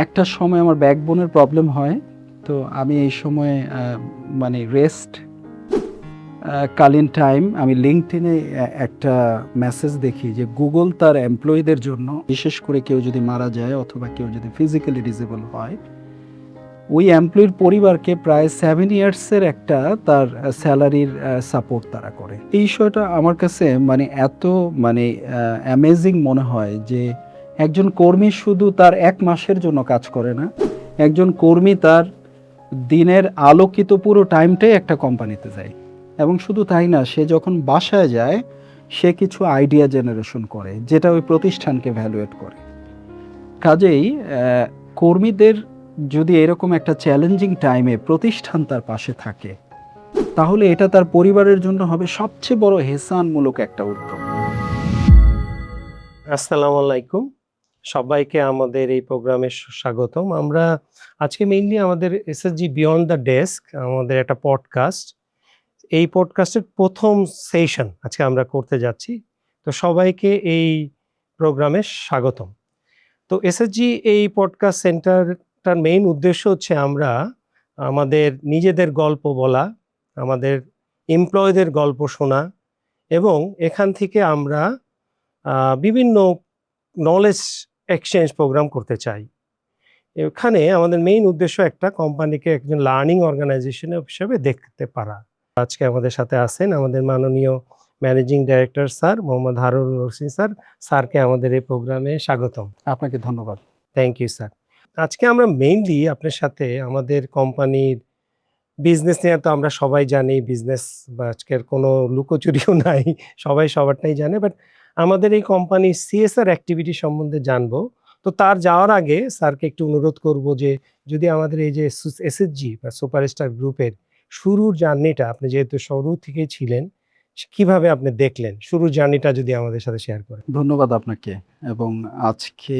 একটা সময় আমার ব্যাকবোনের প্রবলেম হয়। তো আমি এই সময়ে মানে রেস্ট কালীন টাইম আমি LinkedIn এ একটা মেসেজ দেখি যে গুগল তার এমপ্লয়ীদের জন্য, বিশেষ করে কেউ যদি মারা যায় অথবা কেউ যদি ফিজিক্যালি ডিসেবল হয়, ওই এমপ্লয়ির পরিবারকে প্রায় 7 ইয়ার্সের একটা তার স্যালারির সাপোর্ট তারা করে। এই বিষয়টা আমার কাছে মানে এত মানে অ্যামেজিং মনে হয় যে একজন কর্মী শুধু তার 1 মাসের জন্য কাজ করে না। একজন কর্মী তার দিনের আলোকিত পুরো টাইমটাই একটা কোম্পানিতে যায়। এবং শুধু তাই না, সে যখন বাসায় যায় সে কিছু আইডিয়া জেনারেশন করে যেটা ওই প্রতিষ্ঠানকে ভ্যালুয়েট করে। কাজেই কর্মীদের যদি এরকম একটা চ্যালেঞ্জিং টাইমে প্রতিষ্ঠান তার পাশে থাকে, তাহলে এটা তার পরিবারের জন্য হবে সবচেয়ে বড় হেসানমূলক একটা উদ্যোগ। আসসালামু আলাইকুম, সবাইকে আমাদের এই প্রোগ্রামে স্বাগতম। আমরা আজকে মেইনলি আমাদের এসএসজি বিয়ন্ড দ্য ডেস্ক আমাদের একটা পডকাস্ট, এই পডকাস্টের প্রথম সেশন আজকে আমরা করতে যাচ্ছি। তো সবাইকে এই প্রোগ্রামে স্বাগতম। তো এসএসজি এই পডকাস্ট সেন্টারটার মেইন উদ্দেশ্য হচ্ছে আমরা আমাদের নিজেদের গল্প বলা, আমাদের এমপ্লয়ীদের গল্প শোনা এবং এখান থেকে আমরা বিভিন্ন নলেজ এক্সচেঞ্জ প্রোগ্রাম করতে চাই। এখানে আমাদের মেইন উদ্দেশ্য একটা কোম্পানিকে একজন লার্নিং অর্গানাইজেশন হিসেবে দেখতে পারা। আজকে আমাদের সাথে আছেন আমাদের মাননীয় managing director sir Mohammad Harun Rashid sir. স্যারকে আমাদের এই প্রোগ্রামে স্বাগতম। আপনাকে ধন্যবাদ। Thank you sir. আজকে আমরা মেইনলি আপনার সাথে আমাদের কোম্পানির বিজনেস নিয়ে তো আমরা সবাই জানি, বিজনেস বা আজকের কোনো লুকোচুরিও নাই, সবাই সবারটাই জানে। বাট আমাদের এই কোম্পানির সিএসআর অ্যাক্টিভিটি সম্বন্ধে জানবো। তো তার যাওয়ার আগে স্যারকে একটু অনুরোধ করব যে যদি আমাদের এই যে এসএসজি বা সুপারস্টার গ্রুপের শুরুর জার্নিটা, আপনি যেহেতু শুরু থেকেই ছিলেন, কিভাবে আপনি দেখলেন শুরুর জার্নিটা যদি আমাদের সাথে শেয়ার করেন। ধন্যবাদ আপনাকে। এবং আজকে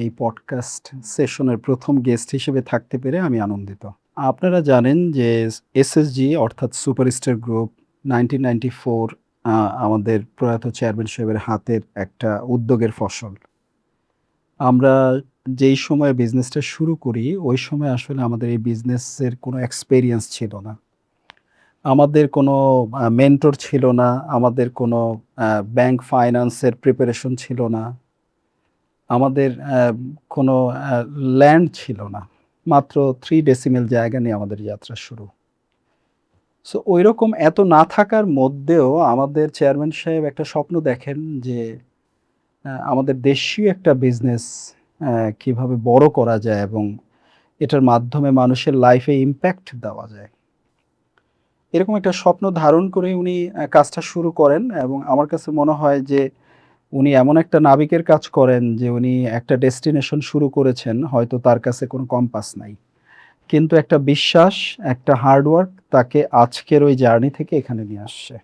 এই পডকাস্ট সেশনের প্রথম গেস্ট হিসেবে থাকতে পেরে আমি আনন্দিত। আপনারা জানেন যে এসএসজি অর্থাৎ সুপারস্টার গ্রুপ 1994 আমাদের প্রয়াত চেয়ারম্যান সাহেবের হাতের একটা উদ্যোগের ফসল। আমরা যেই সময়ে বিজনেসটা শুরু করি ওই সময় আসলে আমাদের এই বিজনেসের কোনো এক্সপেরিয়েন্স ছিল না। আমাদের কোনো মেন্টর ছিল না, আমাদের কোনো ব্যাংক ফাইন্যান্সের প্রিপারেশন ছিল না, আমাদের কোনো ল্যান্ড ছিল না। মাত্র 3 ডেসিমেল জায়গা নিয়ে আমাদের যাত্রা শুরু। সো ঐরকম এত না থাকার মধ্যেও আমাদের চেয়ারম্যান সাহেব একটা স্বপ্ন দেখেন যে আমাদের দেশীয় একটা বিজনেস কিভাবে বড় করা যায় এবং এটার মাধ্যমে মানুষের লাইফে ইমপ্যাক্ট দেওয়া যায়। এরকম একটা স্বপ্ন ধারণ করে উনি কাজটা শুরু করেন এবং আমার কাছে মনে হয় যে উনি এমন একটা নাবিকের কাজ করেন যে উনি একটা ডেস্টিনেশন শুরু করেছেন, হয়তো তার কাছে কোনো কম্পাস নাই। কিন্তু একটা বিশ্বাস, একটা হার্ডওয়ার্ক তাকে আজকের ওই জার্নি থেকে এখানে নিয়ে আসছে।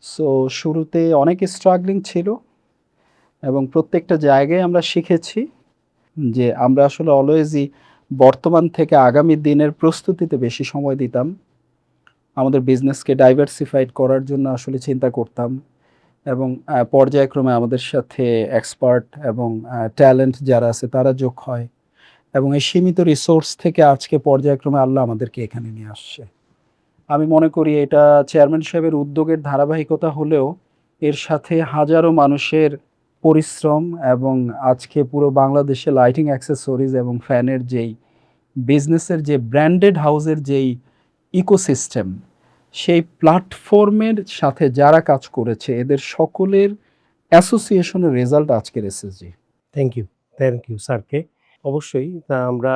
সো শুরুতে অনেক স্ট্রাগলিং ছিল এবং প্রত্যেকটা জায়গায় আমরা শিখেছি যে আমরা আসলে অলওয়েজই বর্তমান থেকে আগামী দিনের প্রস্তুতিতে বেশি সময় দিতাম। আমাদের বিজনেসকে ডাইভার্সিফাইড করার জন্য আসলে চিন্তা করতাম এবং পর্যায়ক্রমে আমাদের সাথে এক্সপার্ট এবং ট্যালেন্ট যারা আছে তারা যোগ হয় এবং এই সীমিত রিসোর্স থেকে আজকে পর্যায়ক্রমে আল্লাহ আমাদেরকে এখানে নিয়ে আসছে। আমি মনে করি এটা চেয়ারম্যান সাহেবের উদ্যোগের ধারাবাহিকতা হলেও এর সাথে হাজারো মানুষের পরিশ্রম এবং আজকে পুরো বাংলাদেশে লাইটিং অ্যাক্সেসরিজ এবং ফ্যানের যেই বিজনেসের যে ব্র্যান্ডেড হাউসের যেই ইকোসিস্টেম, সেই প্ল্যাটফর্মের সাথে যারা কাজ করেছে এদের সকলের অ্যাসোসিয়েশনের রেজাল্ট আজকের এসএসজি। থ্যাংক ইউ স্যারকে। অবশ্যই তা আমরা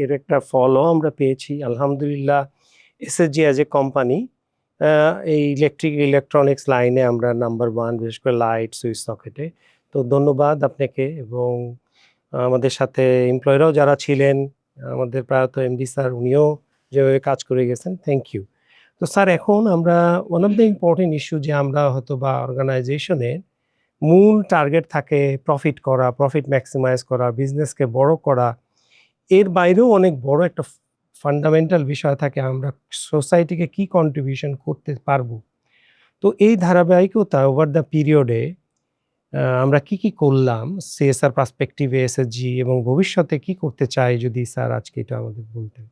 এর একটা ফলও আমরা পেয়েছি আলহামদুলিল্লাহ। এসএসজি অ্যাজ এ কোম্পানি এই ইলেকট্রনিক্স লাইনে আমরা নাম্বার 1, বিশেষ করে লাইট সুইচ সকেটে। তো ধন্যবাদ আপনাকে এবং আমাদের সাথে এমপ্লয়িরাও যারা ছিলেন, আমাদের প্রয়াত এমডি স্যার উনিও যেভাবে কাজ করে গেছেন, থ্যাংক ইউ। তো স্যার এখন আমরা one of the important issue যে আমরা হয়তো বা অর্গানাইজেশনের মূল টার্গেট থাকে প্রফিট করা, প্রফিট ম্যাক্সিমাইজ করা, বিজনেসকে বড় করা। এর বাইরেও অনেক বড় একটা ফান্ডামেন্টাল বিষয় থাকে আমরা সোসাইটিকে কি কন্ট্রিবিউশন করতে পারবো। তো এই ধারাবাহিকতা ওভার দ্য পিরিয়ডে আমরা কি করলাম সিএসআর পার্সপেক্টিভে এসএসজি এবং ভবিষ্যতে কি করতে চাই যদি স্যার আজকে এটা আমাদের বলতেন।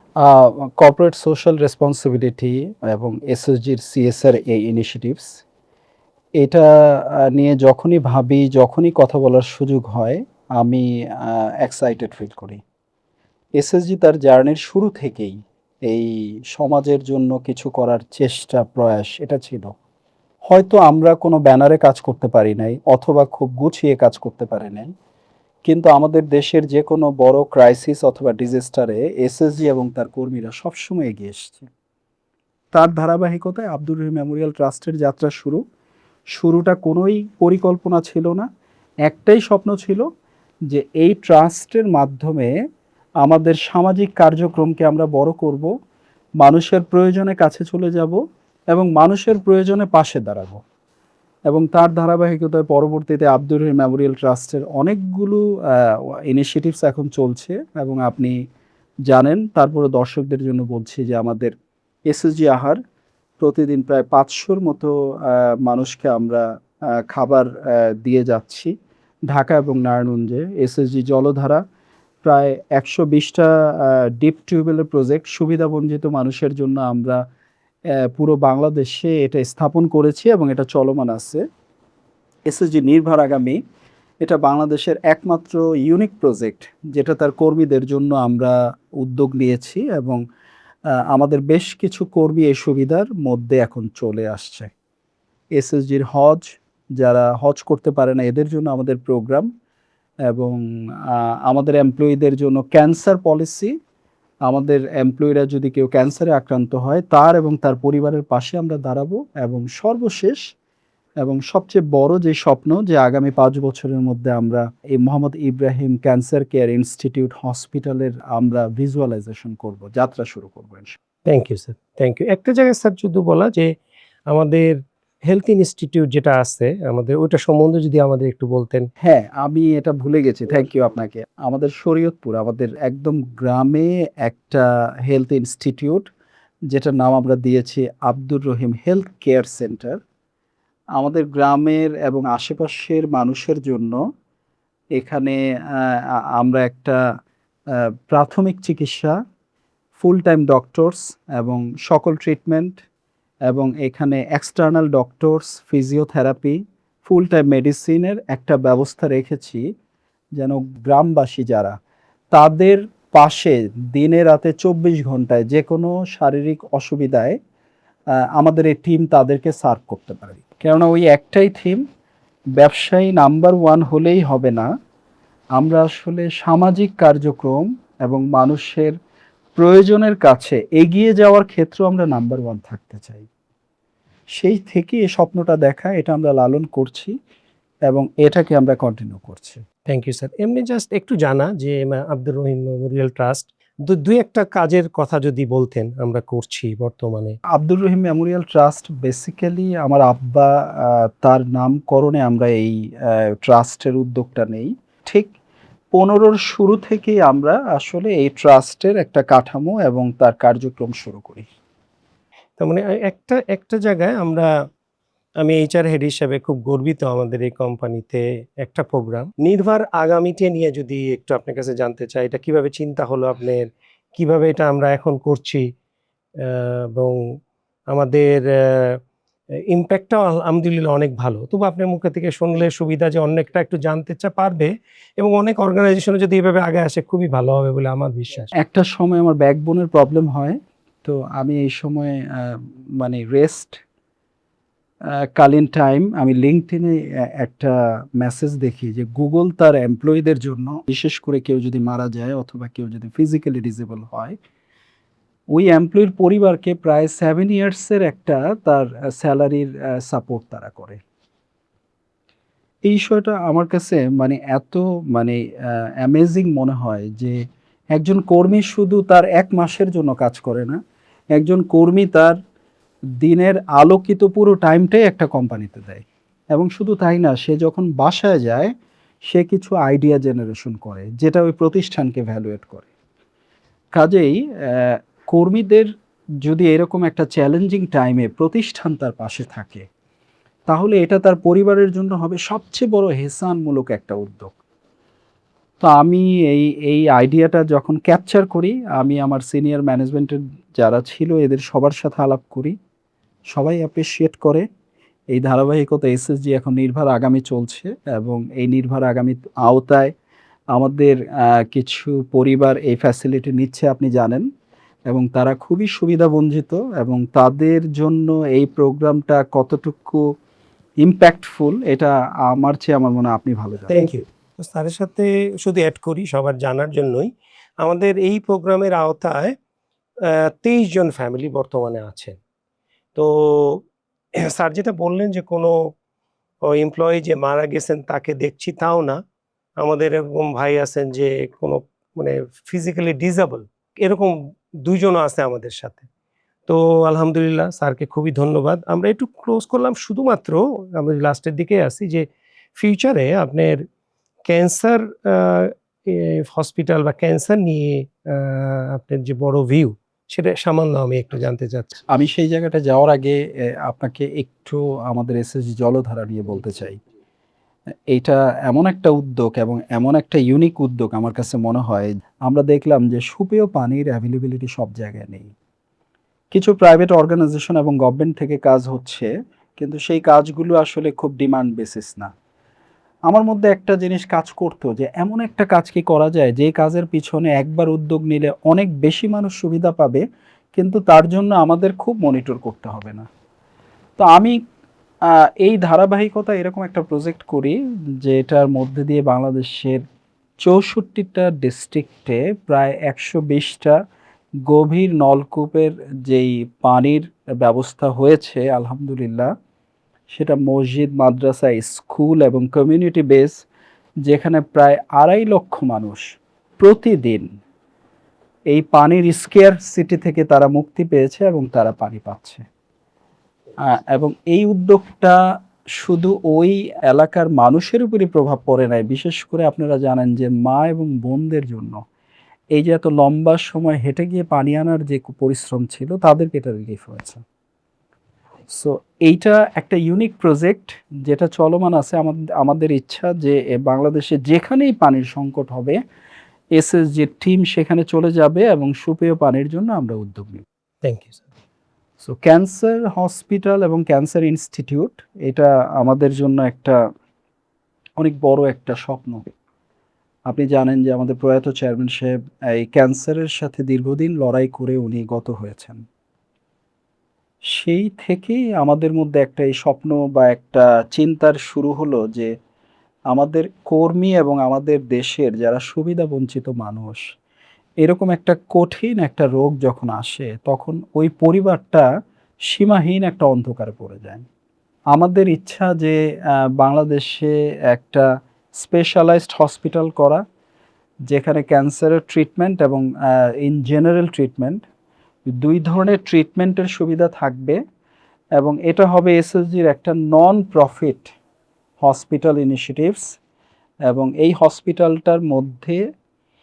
কর্পোরেট সোশ্যাল রেসপন্সিবিলিটি এবং এসএসজির সিএসআর এই ইনিশিয়েটিভস এটা নিয়ে যখনই ভাবি, যখনই কথা বলার সুযোগ হয়, আমি এক্সাইটেড ফিল করি। এসএসজি তার জার্নির শুরু থেকেই এই সমাজের জন্য কিছু করার চেষ্টা, প্রয়াস এটা ছিল। হয়তো আমরা কোনো ব্যানারে কাজ করতে পারি নাই অথবা খুব গুছিয়ে কাজ করতে পারি নাই, কিন্তু আমাদের দেশের যে কোনো বড় ক্রাইসিস অথবা ডিজাস্টারে এসএসজি এবং তার কর্মীরা সবসময় এগিয়ে এসছে। তার ধারাবাহিকতায় আব্দুর রহিম মেমোরিয়াল ট্রাস্টের যাত্রা শুরুটা কোনোই পরিকল্পনা ছিল না, একটাই স্বপ্ন ছিল যে এই ট্রাস্টের মাধ্যমে আমাদের সামাজিক কার্যক্রমকে আমরা বড় করব, মানুষের প্রয়োজনে কাছে চলে যাব এবং মানুষের প্রয়োজনে পাশে দাঁড়াবো। এবং তার ধারাবাহিকতায় পরবর্তীতে আব্দুর রহিম মেমোরিয়াল ট্রাস্টের অনেকগুলো ইনিশিয়েটিভস এখন চলছে এবং আপনি জানেন। তারপরে দর্শকদের জন্য বলছি যে আমাদের এসএসজি আহার প্রতিদিন প্রায় 500-র মতো মানুষকে আমরা খাবার দিয়ে যাচ্ছি ঢাকা এবং নারায়ণগঞ্জে। এসএসজি জলধারা প্রায় 120টা ডিপ টিউবওয়েলের প্রজেক্ট সুবিধাবঞ্চিত মানুষের জন্য আমরা পুরো বাংলাদেশে এটা স্থাপন করেছি এবং এটা চলমান আছে। এসএসজি নির্ভর আগামী এটা বাংলাদেশের একমাত্র ইউনিক প্রজেক্ট যেটা তার কর্মীদের জন্য আমরা উদ্যোগ নিয়েছি এবং আমাদের বেশ কিছু কর্মী এই সুবিধার মধ্যে এখন চলে আসছে। এসএসজির হজ, যারা হজ করতে পারে না এদের জন্য আমাদের প্রোগ্রাম, এবং আমাদের এমপ্লয়ীদের জন্য ক্যান্সার পলিসি। আমাদের এমপ্লয়িরা যদি কেউ ক্যান্সারে আক্রান্ত হয় তার এবং তার পরিবারের পাশে আমরা দাঁড়াবো। এবং সর্বশেষ এবং সবচেয়ে বড় যে স্বপ্ন, যে আগামী 5 বছরের মধ্যে আমরা এই Mohammad Ibrahim cancer care institute হসপিটালের আমরা ভিজুয়ালাইজেশন করব, যাত্রা শুরু করবো ইনশাআল্লাহ। Thank you sir, thank you. একটা জায়গায় স্যার যদি বলা যে আমাদের হেলথ ইনস্টিটিউট যেটা আছে আমাদের ওইটা সম্বন্ধে যদি আমাদের একটু বলতেন। হ্যাঁ, আমি এটা ভুলে গেছি, থ্যাংক ইউ আপনাকে। আমাদের শরীয়তপুর, আমাদের একদম গ্রামে একটা হেলথ ইনস্টিটিউট যেটার নাম আমরা দিয়েছি Abdur Rahim health care centre. আমাদের গ্রামের এবং আশেপাশের মানুষের জন্য এখানে আমরা একটা প্রাথমিক চিকিৎসা, ফুল টাইম ডক্টরস এবং সকল ট্রিটমেন্ট, এবং এখানে external doctors, physiotherapy, full time মেডিসিনের একটা ব্যবস্থা রেখেছি, যেন গ্রামবাসী যারা তাদের পাশে দিনে রাতে 24 ঘন্টায় যে কোনো শারীরিক অসুবিধায় আমাদের এই টিম তাদেরকে সার্ভ করতে পারে। কেননা ওই একটাই থিম, ব্যবসায়ী নাম্বার 1 হলেই হবে না, আমরা আসলে সামাজিক কার্যক্রম এবং মানুষের প্রয়োজনের কাছে এগিয়ে যাওয়ার ক্ষেত্রে আমরা নাম্বার 1 থাকতে চাই। সেই থেকে এই স্বপ্নটা দেখা, এটা আমরা লালন করছি এবং এটাকে আমরা কন্টিনিউ করছি। Thank you sir. এমনি জাস্ট একটু জানা যে আব্দুর রহিম মেমোরিয়াল ট্রাস্ট দুই একটা কাজের কথা যদি বলতেন আমরা করছি বর্তমানে। Abdur Rahim Memorial trust basically আমার আব্বা তার নামকরণে আমরা এই ট্রাস্টের উদ্যোগটা নেই। ঠিক 15-র শুরু থেকেই আমরা আসলে এই ট্রাস্টের একটা কাঠামো এবং তার কার্যক্রম শুরু করি। তার মানে একটা জায়গায় আমি এইচআর হেড হিসেবে খুব গর্বিত আমাদের এই কোম্পানিতে একটা প্রোগ্রাম নির্ভর আগামীতে নিয়ে যদি একটু আপনার কাছে জানতে চাই, এটা কিভাবে চিন্তা হলো আপনার, কিভাবে এটা আমরা এখন করছি, এবং আমাদের ইম্প্যাক্টটাও আলহামদুলিল্লাহ অনেক ভালো। তবু আপনার মুখে থেকে শুনলে সুবিধা যে অনেকটা একটু জানতে পারবে এবং অনেক অর্গানাইজেশনে যদি এভাবে আগে আসে খুবই ভালো হবে বলে আমার বিশ্বাস। একটা সময় আমার ব্যাকবোনের প্রবলেম হয়, তো আমি এই সময় মানে রেস্ট কালীন টাইম আমি লিঙ্কডইনে একটা মেসেজ দেখি যে গুগল তার এমপ্লয়ীদের জন্য, বিশেষ করে কেউ যদি মারা যায় অথবা কেউ যদি ফিজিক্যালি ডিসেবল হয়, ওই এমপ্লয়ির পরিবারকে প্রায় 7 ইয়ার্সের একটা তার স্যালারির সাপোর্ট তারা করে। এই বিষয়টা আমার কাছে মানে এত মানে অ্যামেজিং মনে হয় যে একজন কর্মী শুধু তার 1 মাসের জন্য কাজ করে না, একজন কর্মী তার দিনের আলোকিত পুরো টাইমটাই একটা কোম্পানিতে দেয়। এবং শুধু তাই না, সে যখন বাসায় যায় সে কিছু আইডিয়া জেনারেশন করে যেটা ওই প্রতিষ্ঠানকে ভ্যালুয়েট করে। কাজেই কর্মীদের যদি এরকম একটা চ্যালেঞ্জিং টাইমে প্রতিষ্ঠান তার পাশে থাকে, তাহলে এটা তার পরিবারের জন্য হবে সবচেয়ে বড় হেসানমূলক একটা উদ্যোগ। তো আমি এই আইডিয়াটা যখন ক্যাপচার করি, আমি আমার সিনিয়র ম্যানেজমেন্টের যারা ছিল এদের সবার সাথে আলাপ করি। সবাই অ্যাপ্রিশিয়েট করে। এই ধারাবাহিকতা এসএসজি এখন নির্ভার আগামী চলছে এবং এই নির্ভার আগামী আওতায় আমাদের কিছু পরিবার এই ফ্যাসিলিটি নিচ্ছে আপনি জানেন, এবং তারা খুবই সুবিধাবঞ্চিত, এবং তাদের জন্য এই প্রোগ্রামটা কতটুকু ইম্প্যাক্টফুল এটা আমার চেয়ে আমার মনে হয় আপনি ভালো জানেন। Thank you. তো স্যারের সাথে শুধু অ্যাড করি সবার জানার জন্যই, আমাদের এই প্রোগ্রামের আওতায় 23 জন ফ্যামিলি বর্তমানে আছেন। তো স্যার যেটা বললেন যে কোনো এমপ্লয়ি যে মারা গেছেন তাকে দেখছি তাও না। আমাদের এরকম ভাই আছেন যে কোনো মানে ফিজিক্যালি ডিসেবল, এরকম ২ জনও আছে আমাদের সাথে। তো আলহামদুলিল্লাহ স্যারকে খুবই ধন্যবাদ। আমরা একটু ক্লোজ করলাম শুধুমাত্র, আমরা লাস্টের দিকে আসি যে ফিউচারে আপনার ক্যান্সার আ এ হসপিটাল বা ক্যান্সার নিয়ে আপনার যে বড় ভিউ, সেটা সামান্য আমি একটু জানতে চাচ্ছি। আমি সেই জায়গাটা যাওয়ার আগে আপনাকে একটু আমাদের এসএসজি জলধারা নিয়ে বলতে চাই। এইটা এমন একটা উদ্যোগ এবং এমন একটা ইউনিক উদ্যোগ আমার কাছে মনে হয়। আমরা দেখলাম যে সুপেয় পানির অ্যাভেইলেবিলিটি সব জায়গায় নেই। কিছু প্রাইভেট অর্গানাইজেশন এবং গভর্নমেন্ট থেকে কাজ হচ্ছে, কিন্তু সেই কাজগুলো আসলে খুব ডিমান্ড বেসিস না। আমার মধ্যে একটা জিনিস কাজ করতো যে এমন একটা কাজ কি করা যায় যে কাজের পিছনে একবার উদ্যোগ নিলে অনেক বেশি মানুষ সুবিধা পাবে, কিন্তু তার জন্য আমাদের খুব মনিটর করতে হবে না। তো আমি এই ধারাবাহিকতা এরকম একটা প্রজেক্ট করি যেটার মধ্যে দিয়ে বাংলাদেশের ৬৪টা ডিস্ট্রিক্টে প্রায় ১২০টা গভীর নলকূপের যেই পানির ব্যবস্থা হয়েছে আলহামদুলিল্লাহ, সেটা মসজিদ, মাদ্রাসা, স্কুল এবং কমিউনিটি বেস, যেখানে প্রায় ২.৫ লক্ষ মানুষ প্রতিদিন এই পানির স্কেয়ারসিটি থেকে তারা মুক্তি পেয়েছে এবং তারা পানি পাচ্ছে। এবং এই উদ্যোগটা শুধু ওই এলাকার মানুষের উপরই প্রভাব পড়ে নাই। বিশেষ করে আপনারা জানেন যে মা এবং বোনদের জন্য এই যে এত লম্বা সময় হেঁটে গিয়ে পানি আনার যে পরিশ্রম ছিল তাদেরকে এটা রিলিফ হয়েছে। সো এইটা একটা ইউনিক প্রজেক্ট যেটা চলমান আছে। আমাদের ইচ্ছা যে বাংলাদেশে যেখানেই পানির সংকট হবে এসএসজির টিম সেখানে চলে যাবে এবং সুপেয় পানির জন্য আমরা উদ্যোগ নিব। Thank you sir. So cancer hospital এবং ক্যান্সার ইনস্টিটিউট এটা আমাদের জন্য একটা অনেক বড় একটা স্বপ্ন। আপনি জানেন যে আমাদের প্রয়াত চেয়ারম্যান সাহেব এই ক্যান্সারের সাথে দীর্ঘদিন লড়াই করে উনি গত হয়েছেন। সেই থেকেই আমাদের মধ্যে একটা এই স্বপ্ন বা একটা চিন্তার শুরু হলো যে আমাদের কর্মী এবং আমাদের দেশের যারা সুবিধাবঞ্চিত মানুষ, এরকম একটা কঠিন একটা রোগ যখন আসে তখন ওই পরিবারটা সীমাহীন একটা অন্ধকারে পড়ে যায়। আমাদের ইচ্ছা যে বাংলাদেশে একটা স্পেশালাইজড হসপিটাল করা, যেখানে ক্যান্সারের ট্রিটমেন্ট এবং ইন জেনারেল ট্রিটমেন্ট ২ ধরনের ট্রিটমেন্টের সুবিধা থাকবে, এবং এটা হবে এসএসজির একটা নন প্রফিট হসপিটাল ইনিশিয়েটিভস। এবং এই হসপিটালটার মধ্যে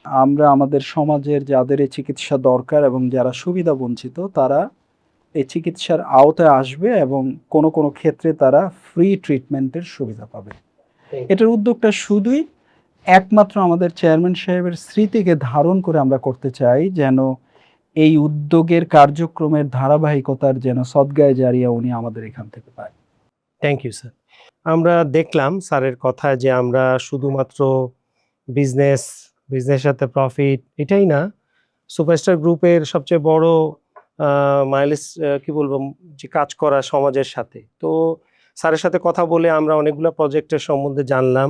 আমরা আমাদের সমাজের যাদের এই চিকিৎসা দরকার এবং যারা সুবিধাবঞ্চিত তারা এই চিকিৎসার আওতায় আসবে এবং কোনো কোনো ক্ষেত্রে তারা ফ্রি ট্রিটমেন্টের সুবিধা পাবে। এটার উদ্যোগটা শুধুই একমাত্র আমাদের চেয়ারম্যান সাহেবের স্মৃতিকে ধারণ করে আমরা করতে চাই, যেন এই উদ্যোগের কার্যক্রমের ধারাবাহিকতার যেন সদগায়ে জারিয়া উনি আমাদের এখান থেকে পায়। Thank you sir. আমরা দেখলাম স্যারের কথা যে আমরা শুধুমাত্র বিজনেসের সাথে প্রফিট এটাই না, সুপারস্টার গ্রুপের সবচেয়ে বড় কি বলবো যে কাজ করা সমাজের সাথে। তো স্যারের সাথে কথা বলে আমরা অনেকগুলো প্রজেক্টের সম্বন্ধে জানলাম।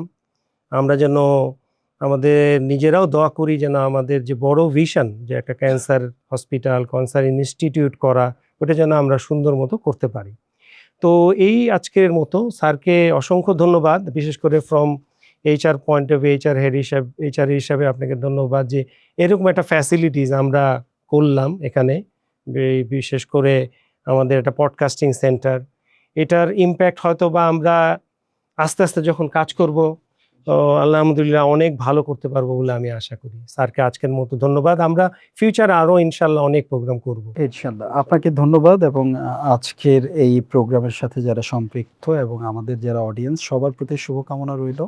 আমরা যেন আমাদের নিজেরাও দোয়া করি যেন আমাদের যে বড় ভিশন যে একটা ক্যান্সার হসপিটাল, ক্যান্সার ইনস্টিটিউট করা, ওটা যেন আমরা সুন্দর মতো করতে পারি। তো এই আজকের মতো স্যারকে অসংখ্য ধন্যবাদ, বিশেষ করে from HR point of view, HR হিসাবে আপনাকে ধন্যবাদ যে এরকম একটা ফ্যাসিলিটিস আমরা করলাম এখানে। বিশেষ করে আমাদের একটা পডকাস্টিং সেন্টার, এটার ইমপ্যাক্ট হয়তো বা আমরা আস্তে আস্তে যখন কাজ করব তো আলহামদুলিল্লাহ অনেক ভালো করতে পারবো বলে আমি আশা করি। স্যারকে আজকের মতো ধন্যবাদ। আমরা ফিউচারে আরো ইনশাআল্লাহ অনেক প্রোগ্রাম করব। ইনশাল্লাহ আপনাকে ধন্যবাদ এবং আজকের এই প্রোগ্রামের সাথে যারা সম্পৃক্ত এবং আমাদের যারা অডিয়েন্স সবার প্রতি শুভকামনা রইল।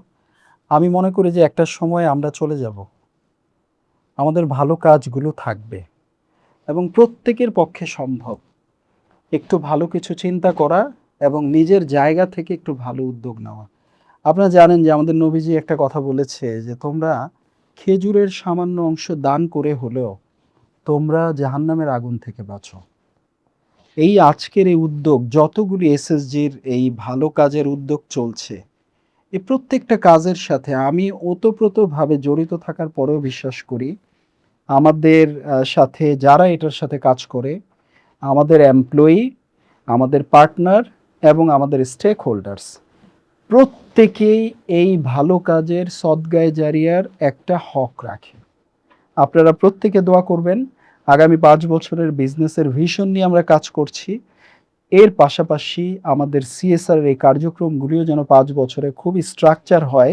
আমি মনে করি যে একটা সময় আমরা চলে যাব, আমাদের ভালো কাজগুলো থাকবে এবং প্রত্যেকের পক্ষে সম্ভব একটু ভালো কিছু চিন্তা করা এবং নিজের জায়গা থেকে একটু ভালো উদ্যোগ নেওয়া। আপনারা জানেন যে আমাদের নবীজি একটা কথা বলেছে যে তোমরা খেজুরের সামান্য অংশ দান করে হলেও তোমরা জাহান্নামের আগুন থেকে বাঁচো। এই আজকের এই উদ্যোগ, যতগুলি এসএসজির এই ভালো কাজের উদ্যোগ চলছে, এই প্রত্যেকটা কাজের সাথে আমি ওতপ্রোতভাবে জড়িত থাকার পরেও বিশ্বাস করি আমাদের সাথে যারা এটার সাথে কাজ করে, আমাদের এমপ্লয়ি, আমাদের পার্টনার এবং আমাদের স্টেক হোল্ডার্স প্রত্যেকেই এই ভালো কাজের সদগায়ে জারিয়ার একটা হক রাখে। আপনারা প্রত্যেকে দোয়া করবেন। আগামী 5 বছরের বিজনেসের ভিশন নিয়ে আমরা কাজ করছি। এর পাশাপাশি আমাদের সিএসআর এই কার্যক্রমগুলিও যেন 5 বছরে খুবই স্ট্রাকচার হয়,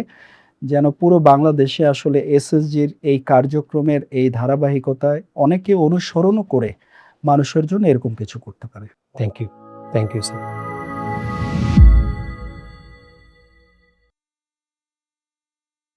যেন পুরো বাংলাদেশে আসলে এসএসজির এই কার্যক্রমের এই ধারাবাহিকতায় অনেকে অনুসরণও করে মানুষের জন্য এরকম কিছু করতে পারে। Thank you sir.